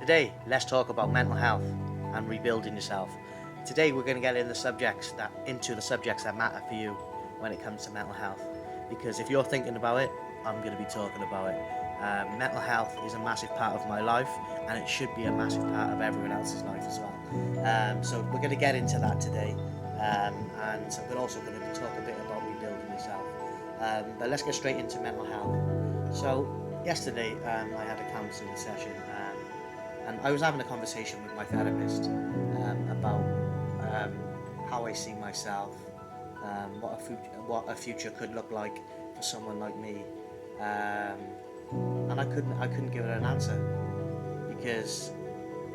Today, let's talk about mental health and rebuilding yourself. Today, we're going to get into the subjects that matter for you when it comes to mental health. Because if you're thinking about it, I'm going to be talking about it. Mental health is a massive part of my life, and it should be a massive part of everyone else's life as well. So we're going to get into that today, and we're also going to talk a bit about rebuilding yourself. But let's get straight into mental health. So yesterday, I had a counselling session. And I was having a conversation with my therapist about how I see myself, what a future could look like for someone like me, and I couldn't give her an answer because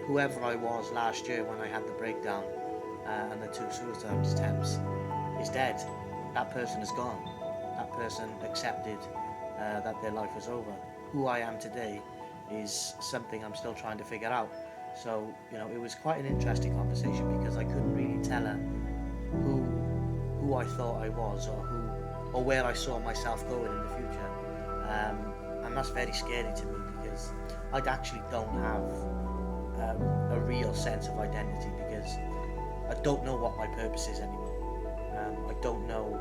whoever I was last year when I had the breakdown and the two suicide attempts is dead. That person is gone. That person accepted that their life was over. Who I am today is something I'm still trying to figure out. So, it was quite an interesting conversation because I couldn't really tell her who I thought I was or where I saw myself going in the future. And that's very scary to me because I actually don't have a real sense of identity because I don't know what my purpose is anymore. I don't know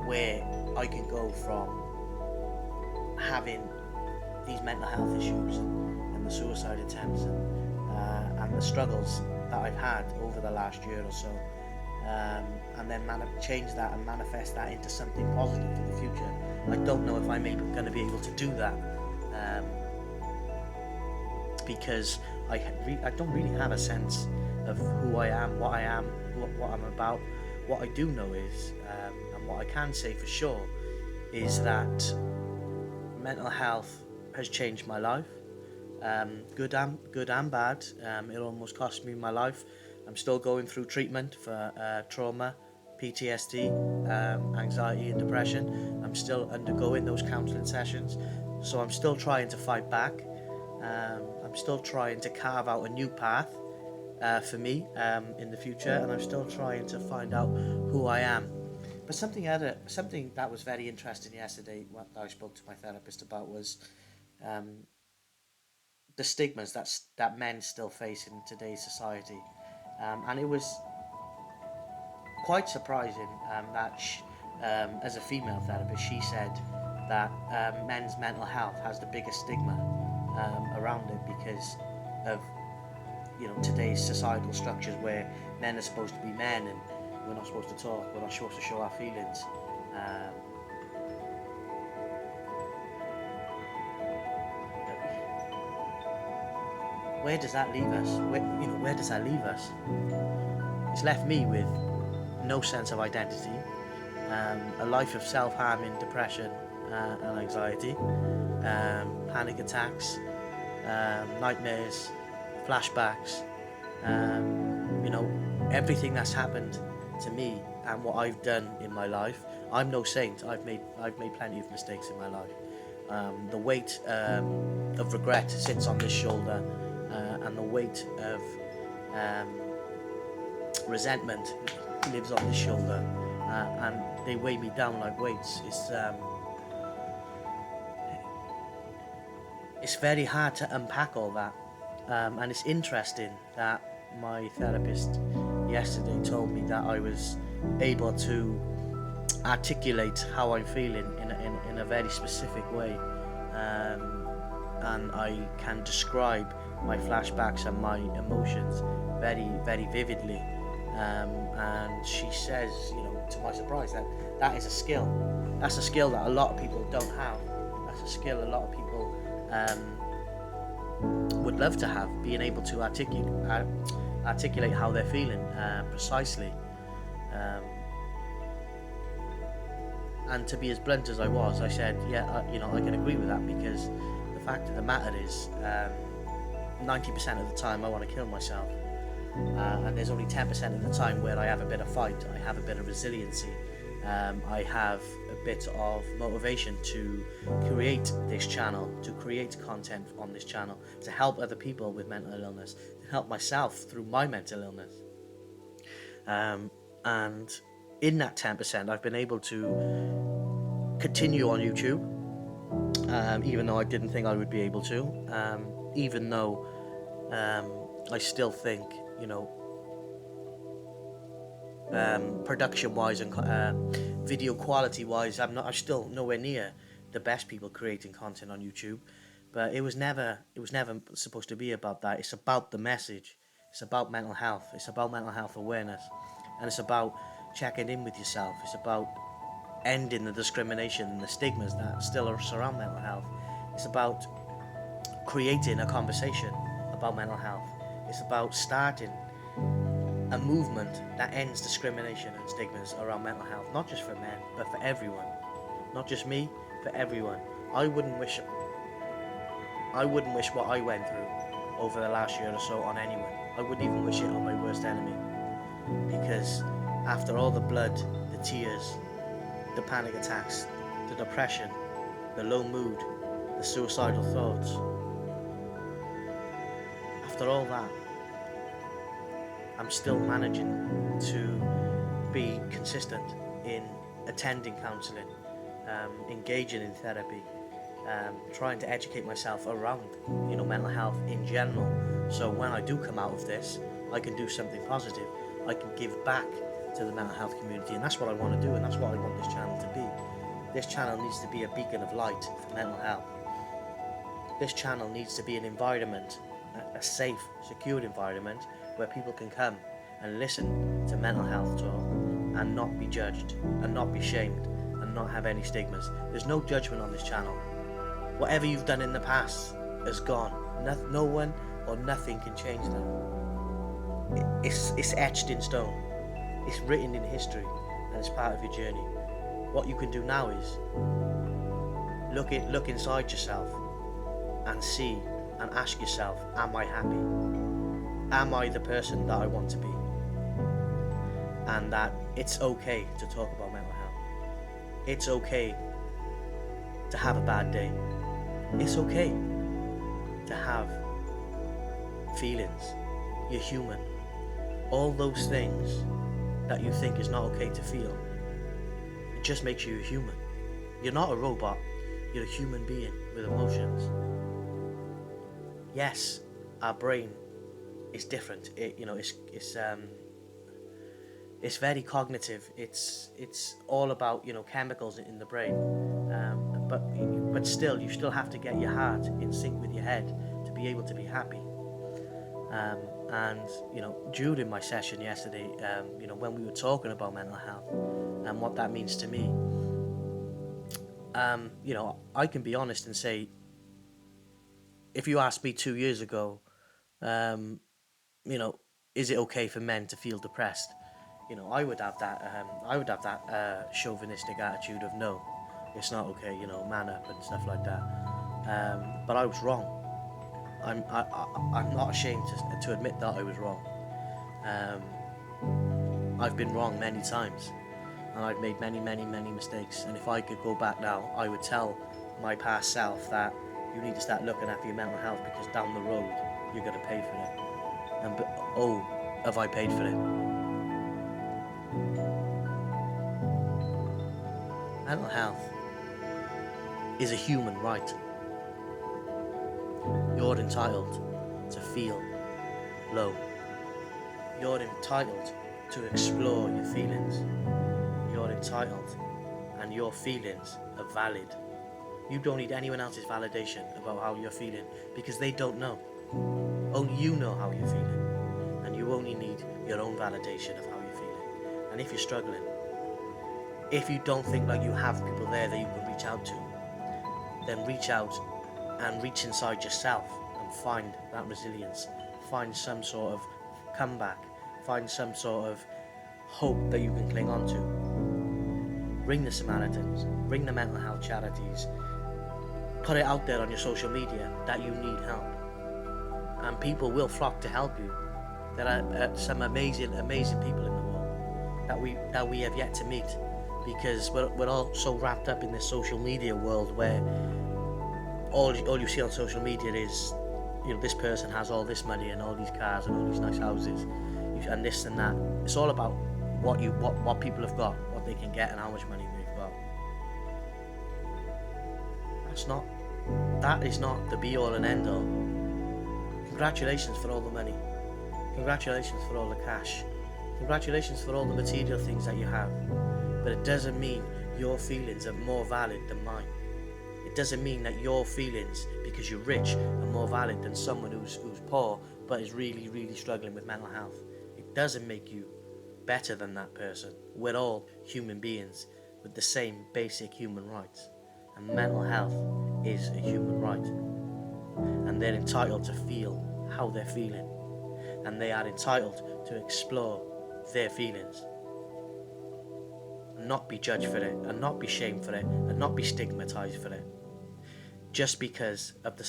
where I can go from having these mental health issues and the suicide attempts and the struggles that I've had over the last year or so, and then change that and manifest that into something positive for the future. I don't know if I'm going to be able to do that because I don't really have a sense of who I am, what I'm about. What I do know is, and what I can say for sure, is that mental health has changed my life, good and bad. It almost cost me my life. I'm still going through treatment for trauma, PTSD, anxiety and depression. I'm still undergoing those counselling sessions, so I'm still trying to fight back. I'm still trying to carve out a new path for me in the future, and I'm still trying to find out who I am. But something that was very interesting yesterday, what I spoke to my therapist about, was um, the stigmas that men still face in today's society, and it was quite surprising as a female therapist, she said that men's mental health has the biggest stigma around it because of today's societal structures where men are supposed to be men and we're not supposed to talk, we're not supposed to show our feelings. Um, where does that leave us? Where does that leave us? It's left me with no sense of identity, a life of self-harming, depression, and anxiety, panic attacks, nightmares, flashbacks, everything that's happened to me and what I've done in my life. I'm no saint. I've made plenty of mistakes in my life. The weight of regret sits on this shoulder, and the weight of resentment lives on this shoulder, and they weigh me down like weights. It's very hard to unpack all that, and it's interesting that my therapist yesterday told me that I was able to articulate how I'm feeling in a very specific way, and I can describe my flashbacks and my emotions very, very vividly. And she says, to my surprise, that is a skill. That's a skill that a lot of people don't have. That's a skill a lot of people would love to have, being able to articulate how they're feeling precisely. Um, and to be as blunt as I was, I said, yeah, I can agree with that because the fact of the matter is, 90% of the time I want to kill myself. And there's only 10% of the time where I have a bit of fight, I have a bit of resiliency, I have a bit of motivation to create this channel, to create content on this channel, to help other people with mental illness, to help myself through my mental illness. And in that 10%, I've been able to continue on YouTube, even though I didn't think I would be able to. Even though I still think, production wise and video quality wise, I'm still nowhere near the best people creating content on YouTube. But it was never supposed to be about that. It's about the message. It's about mental health. It's about mental health awareness, and it's about checking in with yourself. It's about ending the discrimination and the stigmas that still surround mental health. It's about creating a conversation about mental health. It's about starting a movement that ends discrimination and stigmas around mental health, not just for men, but for everyone. Not just me, for everyone. I wouldn't wish what I went through over the last year or so on anyone. I wouldn't even wish it on my worst enemy. Because after all the blood, the tears, the panic attacks, the depression, the low mood, the suicidal thoughts, after all that, I'm still managing to be consistent in attending counselling, engaging in therapy, trying to educate myself around, mental health in general. So when I do come out of this, I can do something positive. I can give back to the mental health community, and that's what I want to do, and that's what I want this channel to be. This channel needs to be a beacon of light for mental health. This channel needs to be an environment, a safe, secured environment where people can come and listen to mental health talk and not be judged and not be shamed and not have any stigmas. There's no judgment on this channel. Whatever you've done in the past is gone. No one or nothing can change that. It's etched in stone. It's written in history, and it's part of your journey. What you can do now is look inside yourself and see and ask yourself, am I happy? Am I the person that I want to be? And that it's okay to talk about mental health. It's okay to have a bad day. It's okay to have feelings. You're human. All those things that you think is not okay to feel, it just makes you a human. You're not a robot. You're a human being with emotions. Yes, our brain is different. It's very cognitive. It's all about chemicals in the brain. But still, you still have to get your heart in sync with your head to be able to be happy. And during my session yesterday, when we were talking about mental health and what that means to me, I can be honest and say, if you asked me 2 years ago, is it okay for men to feel depressed? I would have that chauvinistic attitude of no, it's not okay. Man up and stuff like that. But I was wrong. I'm not ashamed to admit that I was wrong. I've been wrong many times, and I've made many mistakes. And if I could go back now, I would tell my past self that you need to start looking after your mental health, because down the road you're going to pay for it. Have I paid for it? Mental health is a human right. You're entitled to feel low. You're entitled to explore your feelings. You're entitled, and your feelings are valid. You don't need anyone else's validation about how you're feeling, because they don't know. Only you know how you're feeling, and you only need your own validation of how you're feeling. And if you're struggling, if you don't think like you have people there that you can reach out to, then reach out and reach inside yourself and find that resilience, find some sort of comeback, find some sort of hope that you can cling on to. Ring the Samaritans, ring the mental health charities, put it out there on your social media that you need help, and people will flock to help you. There are some amazing people in the world that we have yet to meet, because we're all so wrapped up in this social media world where all you see on social media is, this person has all this money and all these cars and all these nice houses, and this and that. It's all about what people have got, what they can get, and how much money they've got. that is not the be all and end all. Congratulations for all the money. Congratulations for all the cash. Congratulations for all the material things that you have. But it doesn't mean your feelings are more valid than mine. It doesn't mean that your feelings, because you're rich, are more valid than someone who's poor but is really, really struggling with mental health. It doesn't make you better than that person. We're all human beings with the same basic human rights. And mental health is a human right. And they're entitled to feel how they're feeling. And they are entitled to explore their feelings. And not be judged for it, and not be shamed for it, and not be stigmatized for it. Just because of the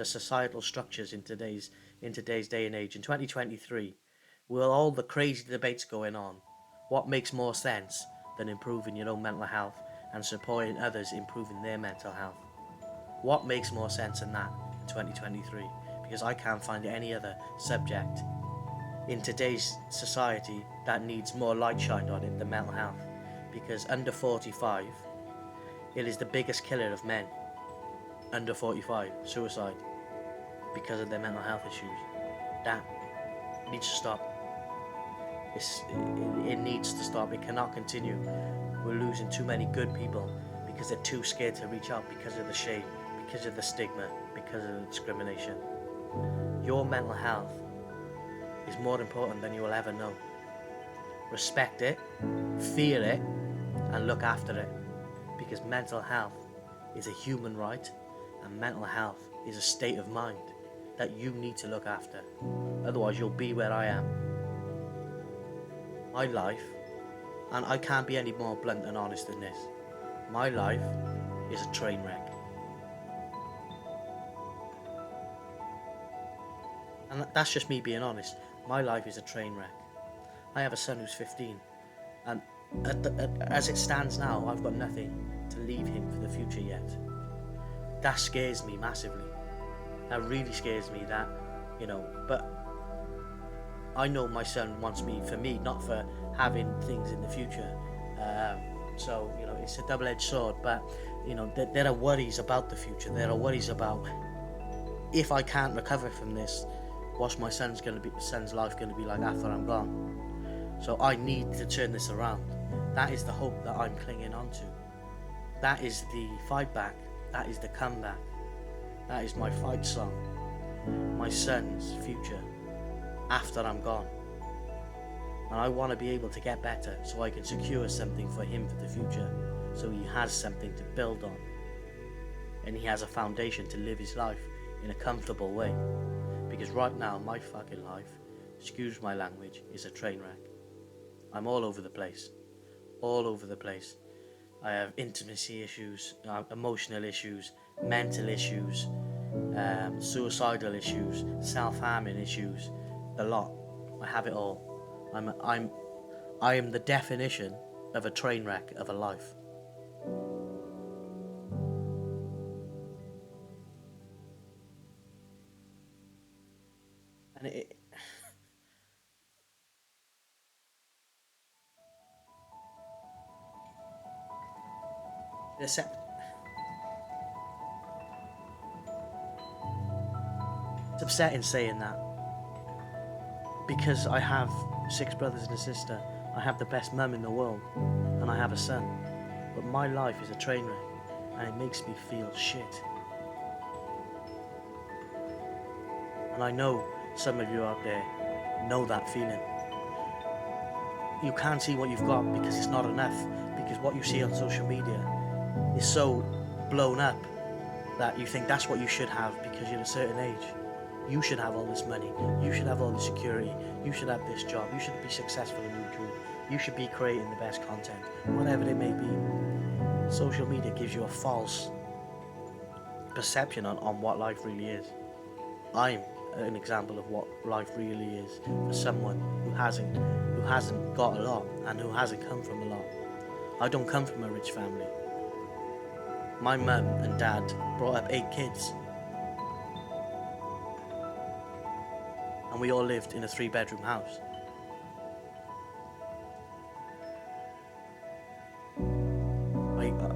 societal structures in today's day and age. In 2023, with all the crazy debates going on, what makes more sense than improving your own mental health and supporting others improving their mental health? What makes more sense than that in 2023? Because I can't find any other subject in today's society that needs more light shined on it than mental health. Because under 45, it is the biggest killer of men. Under 45, suicide, because of their mental health issues. That needs to stop. It needs to stop. It cannot continue. We're losing too many good people because they're too scared to reach out because of the shame, because of the stigma, because of the discrimination. Your mental health is more important than you will ever know. Respect it, feel it, and look after it, because mental health is a human right, and mental health is a state of mind that you need to look after. Otherwise, you'll be where I am. My life, and I can't be any more blunt and honest than this, my life is a train wreck. And that's just me being honest. My life is a train wreck. I have a son who's 15, and as it stands now, I've got nothing to leave him for the future yet. That scares me massively. That really scares me, that, but I know my son wants me for me, not for having things in the future. So, it's a double-edged sword, but, there are worries about the future. There are worries about, if I can't recover from this, what's my son's life going to be like after I'm gone? So I need to turn this around. That is the hope that I'm clinging on to. That is the fight back. That is the comeback. That is my fight song. My son's future after I'm gone. And I want to be able to get better so I can secure something for him for the future, so he has something to build on and he has a foundation to live his life in a comfortable way. Because right now my fucking life, excuse my language, is a train wreck. I'm all over the place. I have intimacy issues, emotional issues, mental issues, suicidal issues, self-harming issues, the lot. I have it all. I am the definition of a train wreck of a life. And it's upsetting saying that, because I have 6 brothers and a sister. I have the best mum in the world, and I have a son. But my life is a train wreck, and it makes me feel shit. And I know some of you out there know that feeling. You can't see what you've got because it's not enough, because what you see on social media is so blown up that you think that's what you should have because you're a certain age. You should have all this money, you should have all this security, you should have this job, you should be successful in YouTube, you should be creating the best content, whatever it may be. Social media gives you a false perception on what life really is. I'm an example of what life really is for someone who hasn't got a lot and who hasn't come from a lot. I don't come from a rich family. My mum and dad brought up 8 kids, and we all lived in a 3-bedroom house.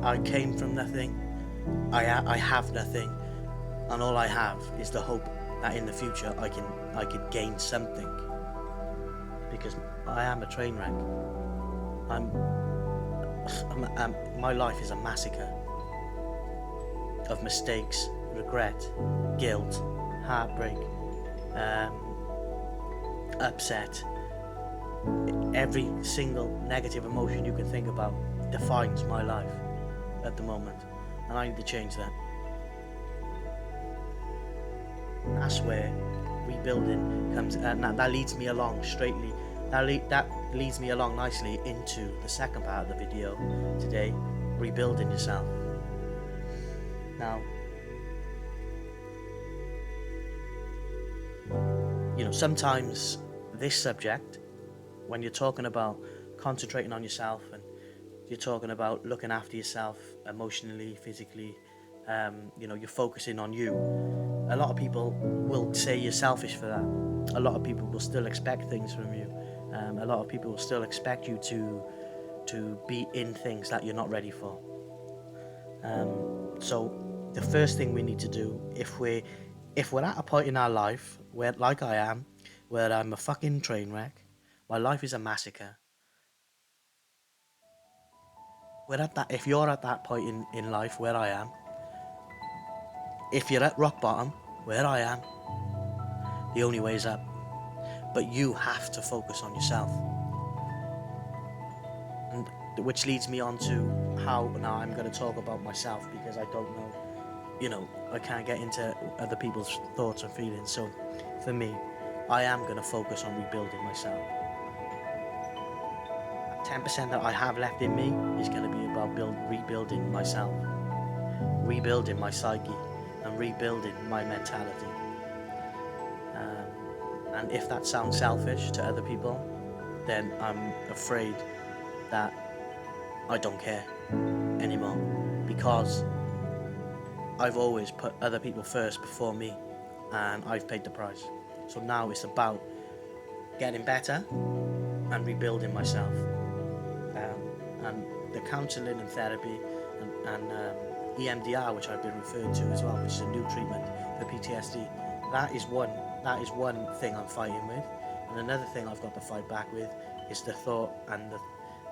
I came from nothing. I have nothing, and all I have is the hope that in the future I could gain something, because I am a train wreck. My life is a massacre of mistakes, regret, guilt, heartbreak, upset. Every single negative emotion you can think about defines my life at the moment, and I need to change that. That's where rebuilding comes, and that leads me along straightly. That leads me along nicely into the second part of the video today: rebuilding yourself. Now, sometimes this subject, when you're talking about concentrating on yourself and you're talking about looking after yourself emotionally, physically, you're focusing on you. A lot of people will say you're selfish for that. A lot of people will still expect things from you. A lot of people will still expect you to be in things that you're not ready for. So the first thing we need to do, if we're at a point in our life where, like I am, where I'm a fucking train wreck, my life is a massacre. If you're at that point in life where I am, if you're at rock bottom where I am, the only way is up. But you have to focus on yourself. And which leads me on to how now I'm going to talk about myself, because I don't know, I can't get into other people's thoughts and feelings. So for me, I am going to focus on rebuilding myself. 10% that I have left in me is going to be about rebuilding myself, rebuilding my psyche, and rebuilding my mentality. And if that sounds selfish to other people, then I'm afraid that I don't care anymore, because I've always put other people first before me, and I've paid the price. So now it's about getting better and rebuilding myself. And the counselling and therapy and EMDR, which I've been referred to as well, which is a new treatment for PTSD, that is one thing I'm fighting with. And another thing I've got to fight back with is the thought and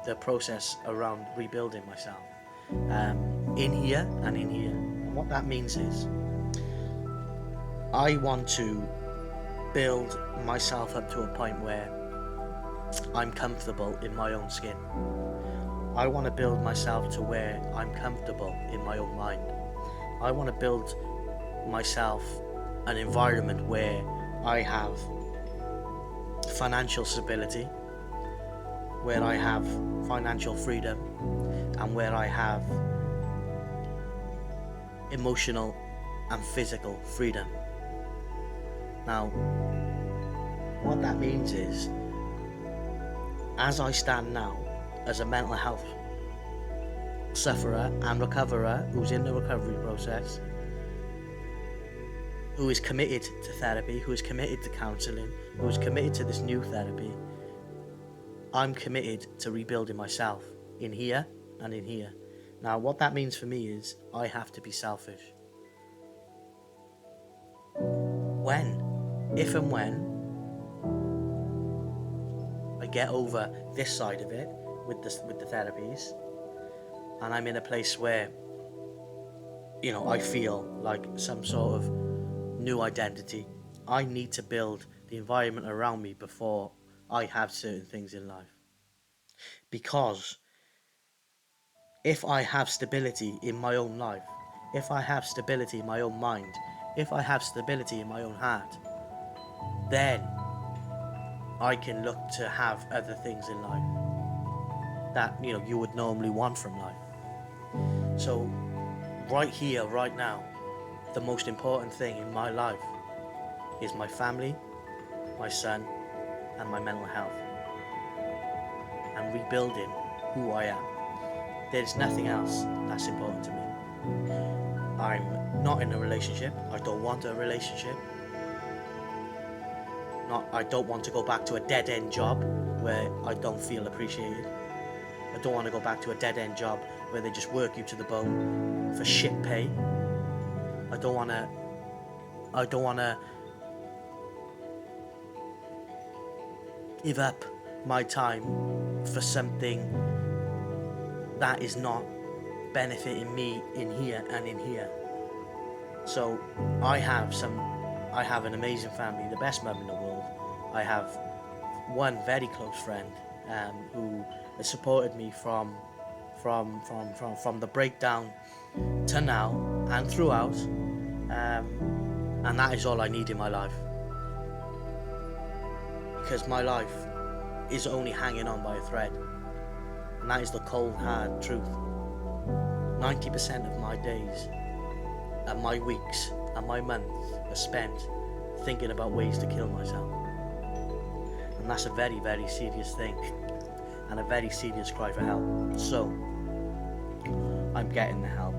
the process around rebuilding myself, in here and in here. And what that means is I want to build myself up to a point where I'm comfortable in my own skin. I want to build myself to where I'm comfortable in my own mind. I want to build myself an environment where I have financial stability, where I have financial freedom, and where I have emotional and physical freedom. Now, what that means is, as I stand now as a mental health sufferer and recoverer who's in the recovery process, who is committed to therapy, who is committed to counselling, who is committed to this new therapy, I'm committed to rebuilding myself in here and in here. Now, what that means for me is I have to be selfish. If and when I get over this side of it with the therapies, and I'm in a place where I feel like some sort of new identity, I need to build the environment around me before I have certain things in life. Because if I have stability in my own life, if I have stability in my own mind, if I have stability in my own heart, then I can look to have other things in life that you would normally want from life. So right here, right now, the most important thing in my life is my family, my son, and my mental health, and rebuilding who I am. There's nothing else that's important to me. I'm not in a relationship. I don't want a relationship. I don't want to go back to a dead-end job where I don't feel appreciated. I don't want to go back to a dead-end job where they just work you to the bone for shit pay. I don't want to I don't want to give up my time for something that is not benefiting me in here and in here. So I have an amazing family, the best mum in the world. I have one very close friend who has supported me from the breakdown to now and throughout, and that is all I need in my life, because my life is only hanging on by a thread, and that is the cold hard truth. 90% of my days and my weeks and my months are spent thinking about ways to kill myself, and that's a very, very serious thing and a very serious cry for help. So I'm getting the help.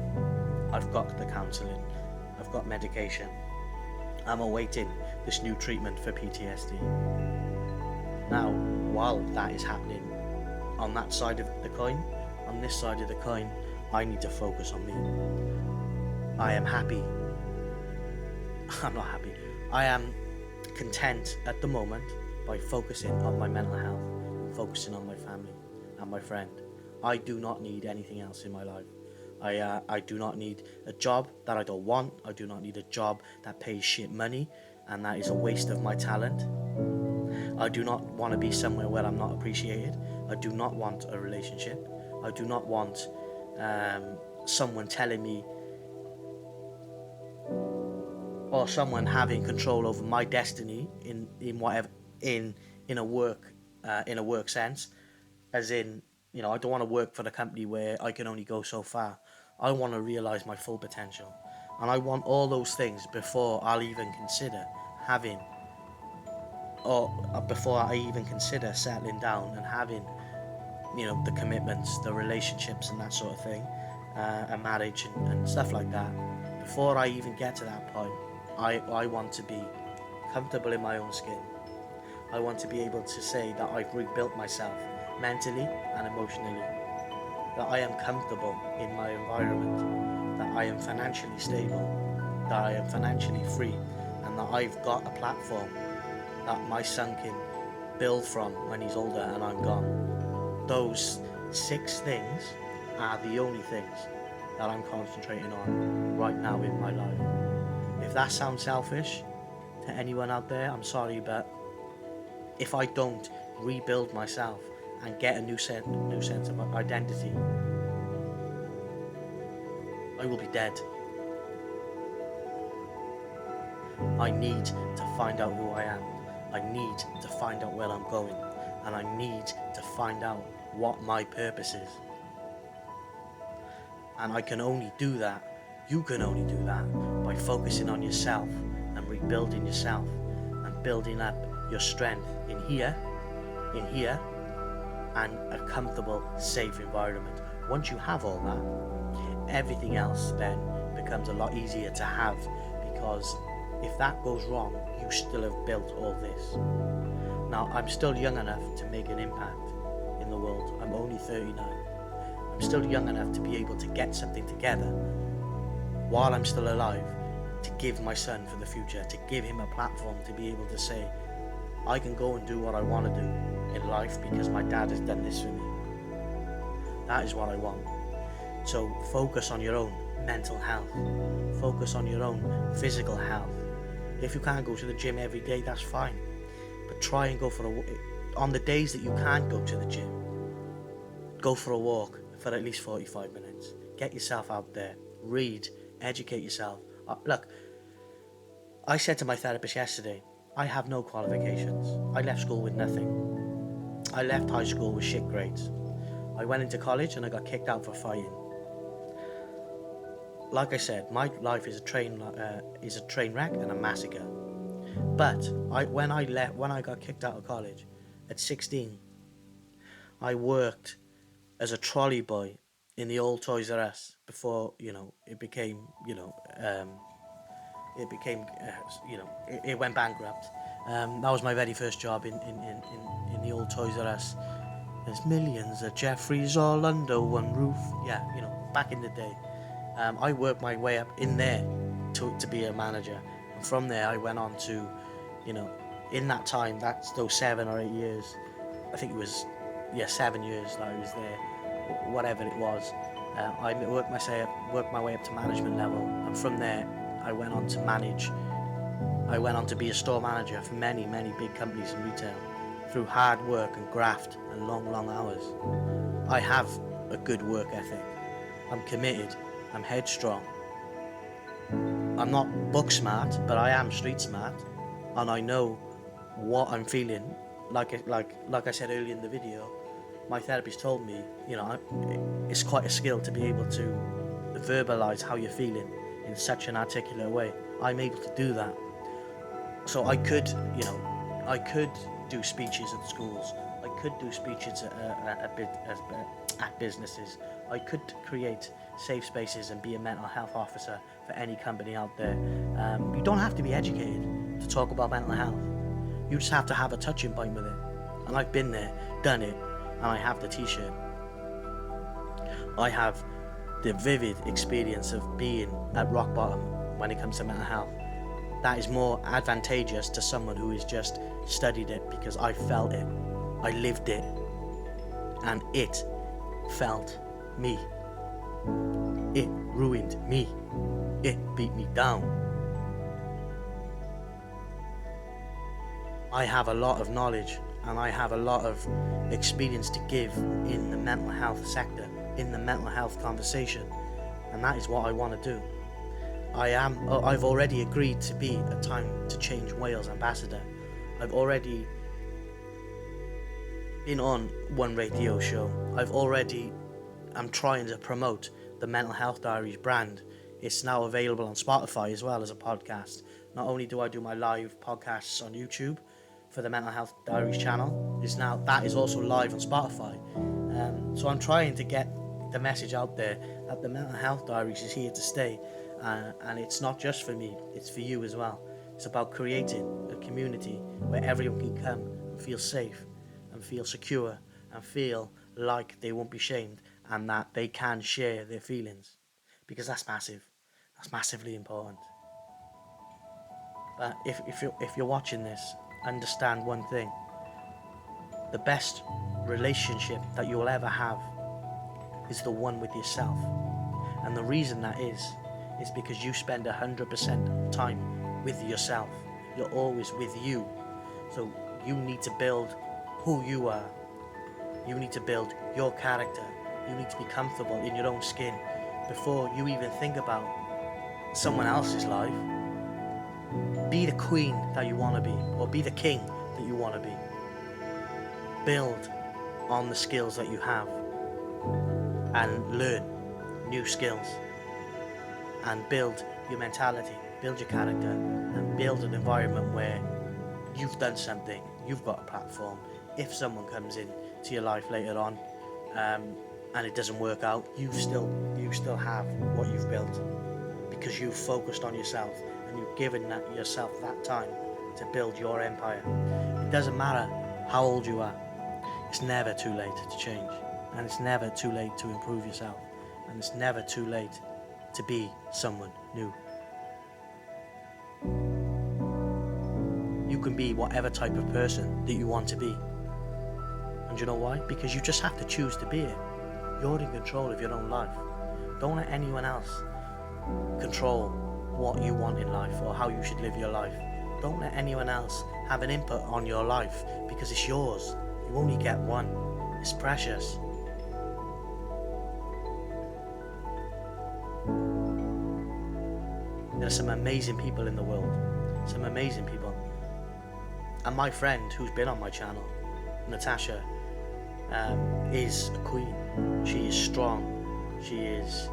I've got the counselling, I've got medication, I'm awaiting this new treatment for PTSD. Now, while that is happening on that side of the coin, on this side of the coin, I need to focus on me. I am happy. I'm not happy. I am content at the moment by focusing on my mental health, focusing on my family and my friend. I do not need anything else in my life. I do not need a job that I don't want. I do not need a job that pays shit money and that is a waste of my talent. I do not want to be somewhere where I'm not appreciated. I do not want a relationship. I do not want someone telling me, or someone having control over my destiny in whatever in a work sense, as in, I don't want to work for the company where I can only go so far. I want to realize my full potential, and I want all those things before I'll even consider having, or before I even consider settling down and having, the commitments, the relationships and that sort of thing, a marriage and stuff like that. Before I even get to that point, I want to be comfortable in my own skin. I want to be able to say that I've rebuilt myself mentally and emotionally, that I am comfortable in my environment, that I am financially stable, that I am financially free, and that I've got a platform that my son can build from when he's older and I'm gone. Those 6 things are the only things that I'm concentrating on right now in my life. If that sounds selfish to anyone out there, I'm sorry, but if I don't rebuild myself and get a new sense of identity, I will be dead. I need to find out who I am. I need to find out where I'm going, and I need to find out what my purpose is. And I can only do that, you can only do that, by focusing on yourself and rebuilding yourself and building up your strength in here, and a comfortable, safe environment. Once you have all that, everything else then becomes a lot easier to have, because if that goes wrong, you still have built all this. Now, I'm still young enough to make an impact in the world. I'm only 39. I'm still young enough to be able to get something together while I'm still alive, to give my son for the future, to give him a platform to be able to say, I can go and do what I want to do in life because my dad has done this for me. That is what I want. So focus on your own mental health. Focus on your own physical health. If you can't go to the gym every day, that's fine. But try and go on the days that you can't go to the gym, go for a walk for at least 45 minutes. Get yourself out there. Read. Educate yourself. Look, I said to my therapist yesterday, I have no qualifications. I left school with nothing. I left high school with shit grades. I went into college and I got kicked out for fighting. Like I said, my life is a train wreck and a massacre. But when I got kicked out of college at 16, I worked as a trolley boy in the old Toys R Us before it became it went bankrupt. That was my very first job in the old Toys R Us. There's millions of Jeffreys all under one roof. Yeah, back in the day. I worked my way up in there to be a manager. And from there I went on to, you know, in that time, that's those 7 or 8 years, I think it was, yeah, 7 years that I was there, whatever it was. I worked my way up to management level, and from there I went on to manage. I went on to be a store manager for many, many big companies in retail through hard work and graft and long, long hours. I have a good work ethic. I'm committed. I'm headstrong. I'm not book smart, but I am street smart, and I know what I'm feeling. Like I said earlier in the video, my therapist told me, it's quite a skill to be able to verbalize how you're feeling in such an articulate way. I'm able to do that. So I could do speeches at schools. I could do speeches at businesses. I could create safe spaces and be a mental health officer for any company out there. You don't have to be educated to talk about mental health. You just have to have a touching point with it. And I've been there, done it, and I have the t-shirt. I have the vivid experience of being at rock bottom when it comes to mental health. That is more advantageous to someone who has just studied it, because I felt it, I lived it, and it felt me. It ruined me. It beat me down. I have a lot of knowledge and I have a lot of experience to give in the mental health sector, in the mental health conversation, and that is what I want to do. I've already agreed to be a Time to Change Wales ambassador. I've already been on one radio show. I'm trying to promote the Mental Health Diaries brand. It's now available on Spotify as well as a podcast. Not only do I do my live podcasts on YouTube for the Mental Health Diaries channel, that is also live on Spotify. So I'm trying to get the message out there that the Mental Health Diaries is here to stay. And it's not just for me, it's for you as well. It's about creating a community where everyone can come and feel safe and feel secure and feel like they won't be shamed and that they can share their feelings, because that's massive. That's massively important. But if you're watching this, understand one thing: the best relationship that you will ever have is the one with yourself. And the reason that is because you spend 100% time with yourself. You're always with you. So you need to build who you are. You need to build your character. You need to be comfortable in your own skin before you even think about someone else's life. Be the queen that you want to be, or be the king that you want to be. Build on the skills that you have and learn new skills, and build your mentality, build your character, and build an environment where you've done something, you've got a platform. If someone comes in to your life later on and it doesn't work out, you still have what you've built, because you've focused on yourself and you've given yourself that time to build your empire. It doesn't matter how old you are. It's never too late to change, and it's never too late to improve yourself, and it's never too late to be someone new. You can be whatever type of person that you want to be. And you know why? Because you just have to choose to be it. You're in control of your own life. Don't let anyone else control what you want in life or how you should live your life. Don't let anyone else have an input on your life, because it's yours. You only get one. It's precious. There are some amazing people in the world. Some amazing people. And my friend who's been on my channel, Natasha, is a queen. She is strong. She is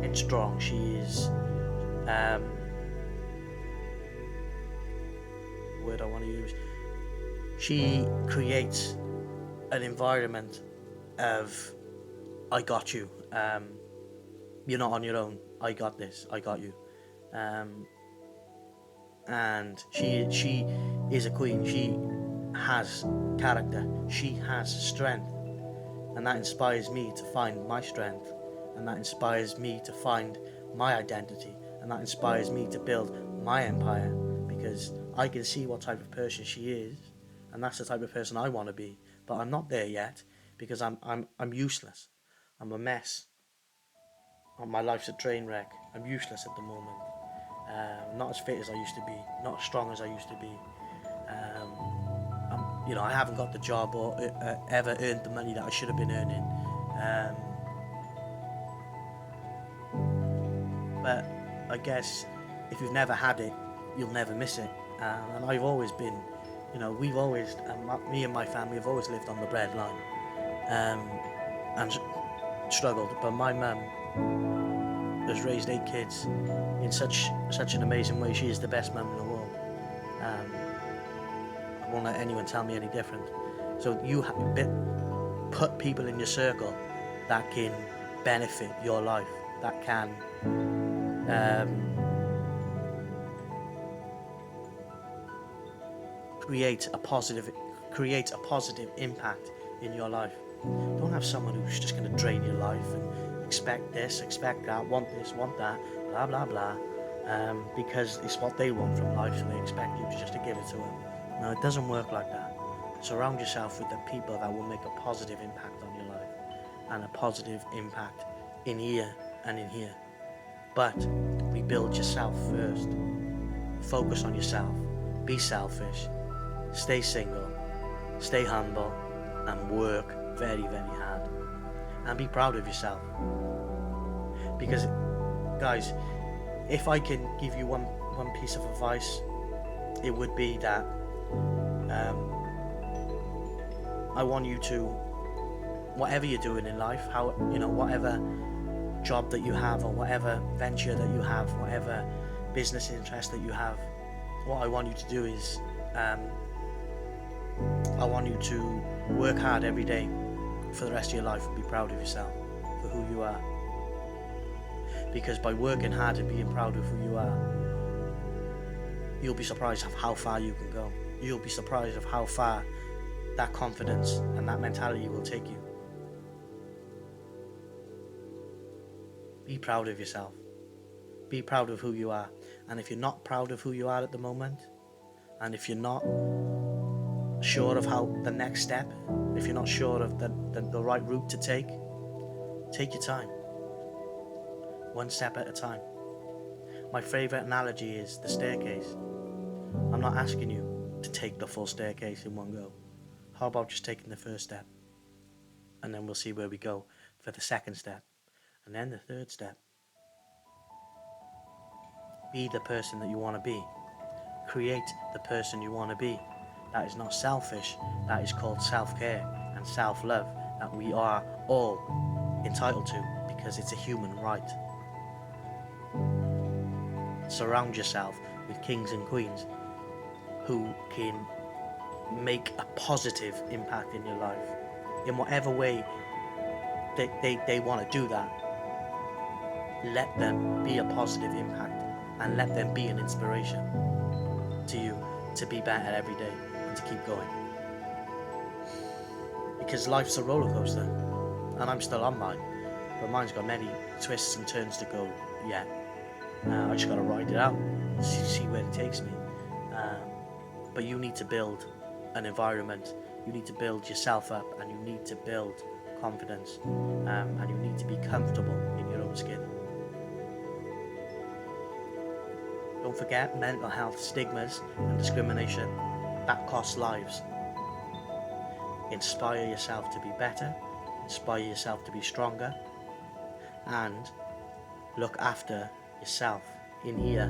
headstrong. She is word I want to use. She creates an environment of I got you. You're not on your own. I got this. I got you. And she is a queen. She has character. She has strength, and that inspires me to find my strength and that inspires me to find my identity, and that inspires me to build my empire, because I can see what type of person she is, and that's the type of person I want to be. But I'm not there yet because I'm useless. I'm a mess. My life's a train wreck. I'm useless at the moment. Not as fit as I used to be. Not as strong as I used to be. I haven't got the job or ever earned the money that I should have been earning. But I guess if you've never had it, you'll never miss it. And I've always been, we've always, me and my family have always lived on the breadline, and struggled. But my mum has raised 8 kids in such an amazing way. She is the best mum in the world. I won't let anyone tell me any different. So you put people in your circle that can benefit your life, that can create a positive impact in your life. Don't have someone who's just going to drain your life and expect this, expect that, want this, want that, blah blah blah, because it's what they want from life, so they expect you just to give it to them. No, it doesn't work like that. Surround yourself with the people that will make a positive impact on your life, and a positive impact in here and in here. But rebuild yourself first. Focus on yourself. Be selfish. Stay single. Stay humble. And work very, very hard. And be proud of yourself. Because, guys, if I can give you one piece of advice, it would be that I want you to, whatever you're doing in life, whatever job that you have, or whatever venture that you have, whatever business interest that you have, what I want you to do is I want you to work hard every day for the rest of your life and be proud of yourself for who you are. Because by working hard and being proud of who you are, you'll be surprised of how far you can go. You'll be surprised of how far that confidence and that mentality will take you. Be proud of yourself. Be proud of who you are. And if you're not proud of who you are at the moment, and if you're not sure of how the next step, if you're not sure of the right route to take your time. One step at a time. My favourite analogy is the staircase. I'm not asking you to take the full staircase in one go. How about just taking the first step? And then we'll see where we go for the second step. And then the third step. Be the person that you want to be. Create the person you want to be. That is not selfish. That is called self-care and self-love that we are all entitled to, because it's a human right. Surround yourself with kings and queens who can make a positive impact in your life in whatever way they want to do that. Let them be a positive impact, and let them be an inspiration to you to be better every day and to keep going. Because life's a roller coaster, and I'm still on mine, but mine's got many twists and turns to go yet. I just got to ride it out, see where it takes me. But you need to build an environment, you need to build yourself up, and you need to build confidence, and you need to be comfortable in your own skin. Don't forget, mental health stigmas and discrimination, that costs lives. Inspire yourself to be better, inspire yourself to be stronger, and look after yourself in here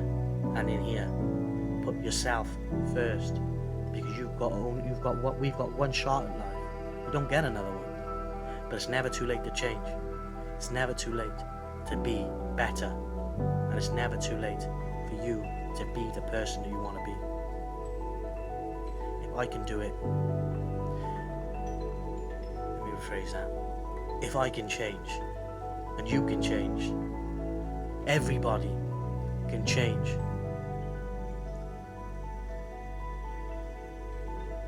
and in here. Put yourself first, because we've got one shot at life. We don't get another one. But it's never too late to change. It's never too late to be better, and it's never too late for you to be the person that you want to be. If I can do it, let me rephrase that. If I can change, and you can change, everybody can change.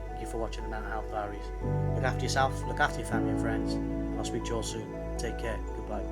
Thank you for watching the Mental Health Diaries. Look after yourself, look after your family and friends, and I'll speak to you all soon. Take care. Goodbye.